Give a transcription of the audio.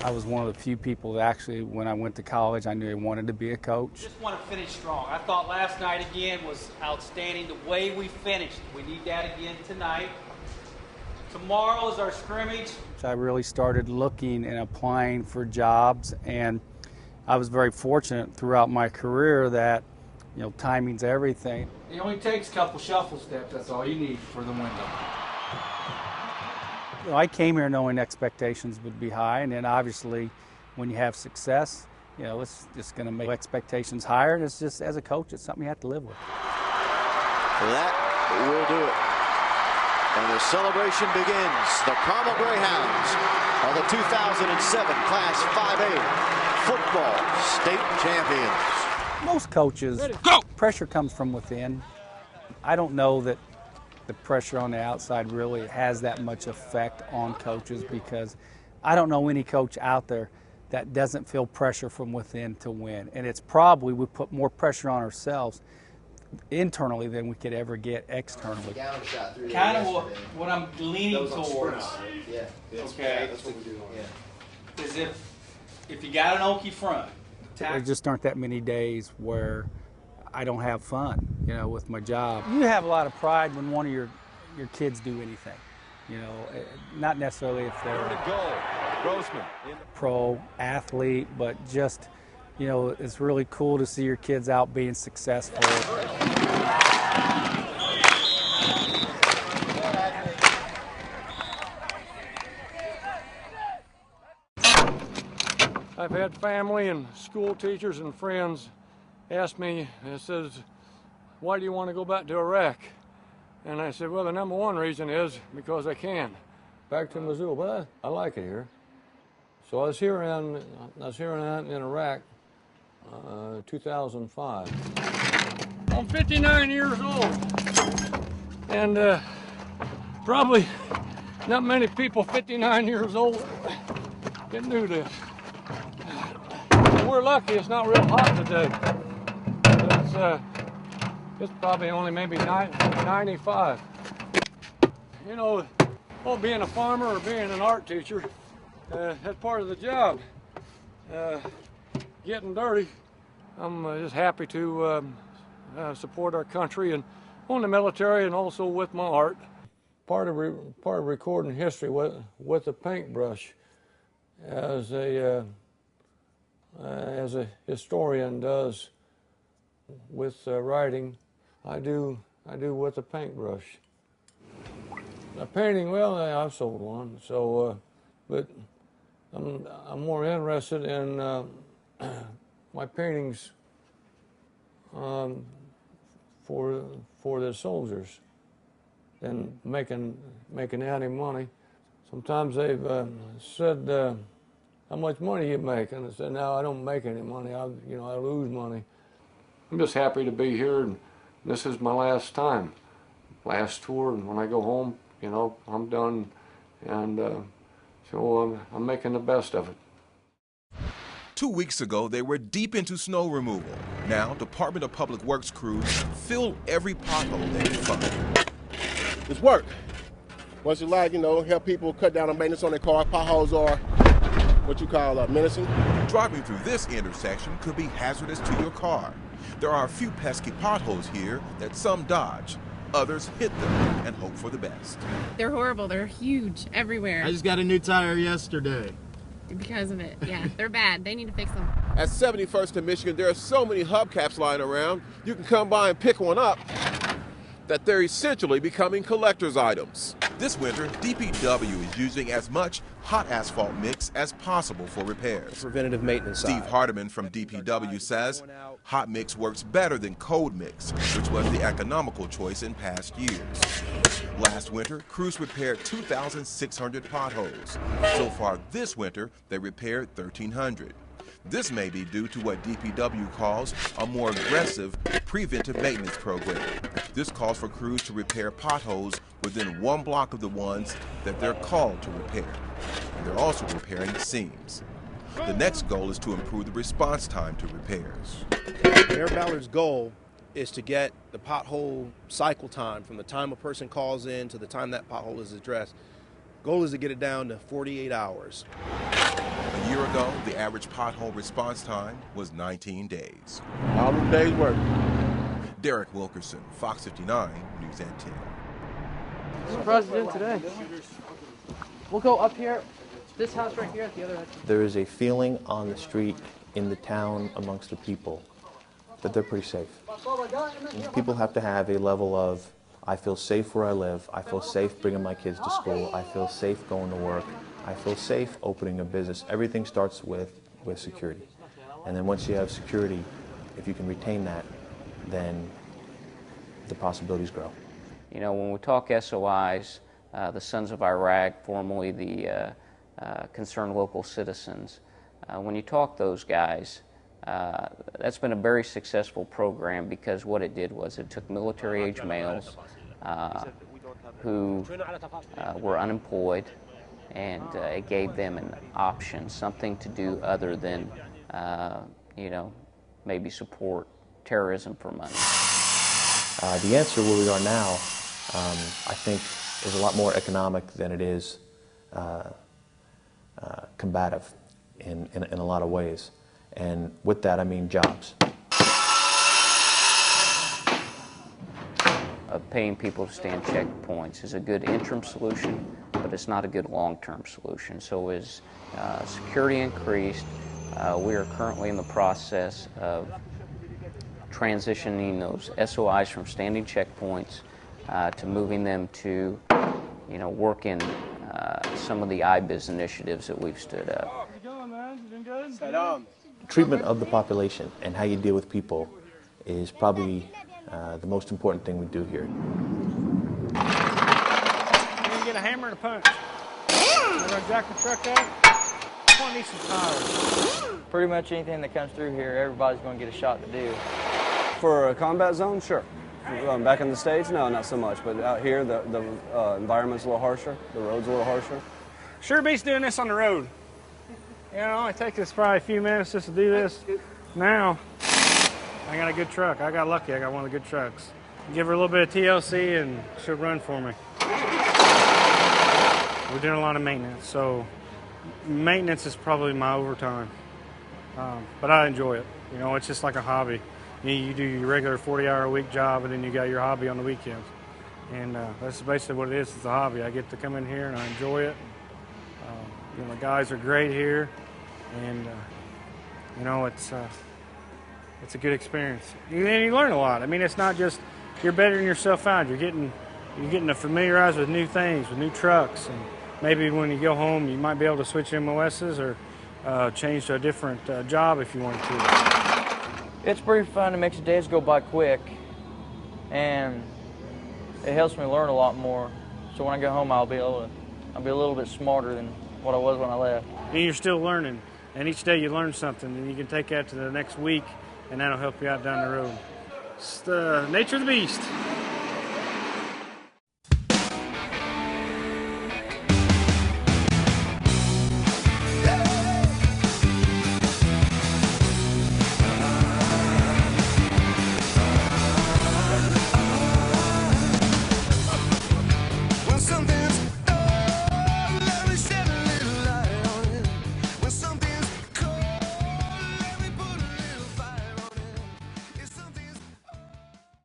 I was one of the few people that actually, when I went to college, I knew I wanted to be a coach. Just want to finish strong. I thought last night again was outstanding. The way we finished, we need that again tonight. Tomorrow is our scrimmage. I really started looking and applying for jobs, and I was very fortunate throughout my career that, you know, timing's everything. It only takes a couple shuffle steps. That's all you need for the window. You know, I came here knowing expectations would be high, and then obviously when you have success, you know, it's just going to make expectations higher, and it's just, as a coach, it's something you have to live with. That will do it. And the celebration begins. The Carmel Greyhounds are the 2007 Class 5A football state champions. Most coaches, pressure comes from within. I don't know that the pressure on the outside really has that much effect on coaches, because I don't know any coach out there that doesn't feel pressure from within to win. And it's probably we put more pressure on ourselves internally than we could ever get externally. Kind of what I'm leaning towards. Yeah. Okay. That's what we're doing. Yeah. Is if you got an Okie front. There just aren't that many days where I don't have fun, you know, with my job. You have a lot of pride when one of your kids do anything, you know, not necessarily if they're a pro athlete, but just, you know, it's really cool to see your kids out being successful. I've had family and school teachers and friends ask me, it says, why do you want to go back to Iraq? And I said, well, the number one reason is because I can. Back to Missoula, but I like it here. So I was here in Iraq, 2005. I'm 59 years old, and probably not many people 59 years old can do this. We're lucky it's not real hot today. It's probably only maybe 95. You know, well, being a farmer or being an art teacher, that's part of the job. Getting dirty. I'm just happy to support our country and on the military, and also with my art. Part of recording history with a paintbrush, as a historian does with writing, I do with a paintbrush. A painting, well, I've sold one, so but I'm more interested in my paintings for the soldiers than making any money. Sometimes they've said, how much money you make? And I said, no, I don't make any money. I lose money. I'm just happy to be here, and this is my last time, last tour, and when I go home, you know, I'm done, and so I'm making the best of it. 2 weeks ago, they were deep into snow removal. Now, Department of Public Works crews fill every pothole they can find. It's work. Once you like, you know, help people cut down on maintenance on their car. Potholes are what you call menacing. Driving through this intersection could be hazardous to your car. There are a few pesky potholes here that some dodge. Others hit them and hope for the best. They're horrible. They're huge everywhere. I just got a new tire yesterday. Because of it, yeah. They're bad. They need to fix them. At 71st and Michigan, there are so many hubcaps lying around. You can come by and pick one up that they're essentially becoming collector's items. This winter, DPW is using as much hot asphalt mix as possible for repairs. Preventative maintenance Steve Hardiman from DPW says hot mix works better than cold mix, which was the economical choice in past years. Last winter, crews repaired 2,600 potholes. So far this winter, they repaired 1,300. This may be due to what DPW calls a more aggressive preventive maintenance program. This calls for crews to repair potholes within 1 block of the ones that they're called to repair. And they're also repairing seams. The next goal is to improve the response time to repairs. Mayor Ballard's goal is to get the pothole cycle time from the time a person calls in to the time that pothole is addressed Goal is to get it down to 48 hours. A year ago, the average pothole response time was 19 days. How many days work? Derek Wilkerson, Fox 59, News at 10. Surprised you did today. We'll go up here, this house right here at the other end. There is a feeling on the street, in the town, amongst the people, that they're pretty safe. And people have to have a level of, I feel safe where I live, I feel safe bringing my kids to school, I feel safe going to work, I feel safe opening a business. Everything starts with security. And then once you have security, if you can retain that, then the possibilities grow. You know, when we talk SOIs, the Sons of Iraq, formerly the Concerned Local Citizens, when you talk those guys, that's been a very successful program because what it did was it took military-age males who were unemployed, and it gave them an option, something to do other than, you know, maybe support terrorism for money. The answer where we are now, I think, is a lot more economic than it is combative in a lot of ways. And with that, I mean jobs. Paying people to stand checkpoints is a good interim solution, but it's not a good long-term solution. So as security increased, we are currently in the process of transitioning those SOIs from standing checkpoints to moving them to, you know, work in some of the IBIS initiatives that we've stood up. How's it going, man? You doing good? Treatment of the population and how you deal with people is probably the most important thing we do here. You gonna get a hammer and a punch. We're gonna jack the truck out. I need some tires. Pretty much anything that comes through here, everybody's going to get a shot to do. For a combat zone, sure. Back in the States, no, not so much. But out here, the environment's a little harsher. The road's a little harsher. Sure beats doing this on the road. You know, it takes us probably a few minutes just to do this. Now, I got a good truck. I got lucky. I got one of the good trucks. Give her a little bit of TLC and she'll run for me. We're doing a lot of maintenance, so maintenance is probably my overtime. But I enjoy it. You know, it's just like a hobby. You do your regular 40-hour-a-week job, and then you got your hobby on the weekends. And that's basically what it is. It's a hobby. I get to come in here and I enjoy it. You know, the guys are great here, and you know, it's a good experience. And you learn a lot. I mean, it's not just you're bettering yourself out. You're getting to familiarize with new things, with new trucks, and maybe when you go home, you might be able to switch MOSs or change to a different job if you wanted to. It's pretty fun. It makes the days go by quick, and it helps me learn a lot more. So when I go home, I'll be a little bit smarter than what I was when I left. And you're still learning, and each day you learn something, and you can take that to the next week, and that'll help you out down the road. It's the nature of the beast.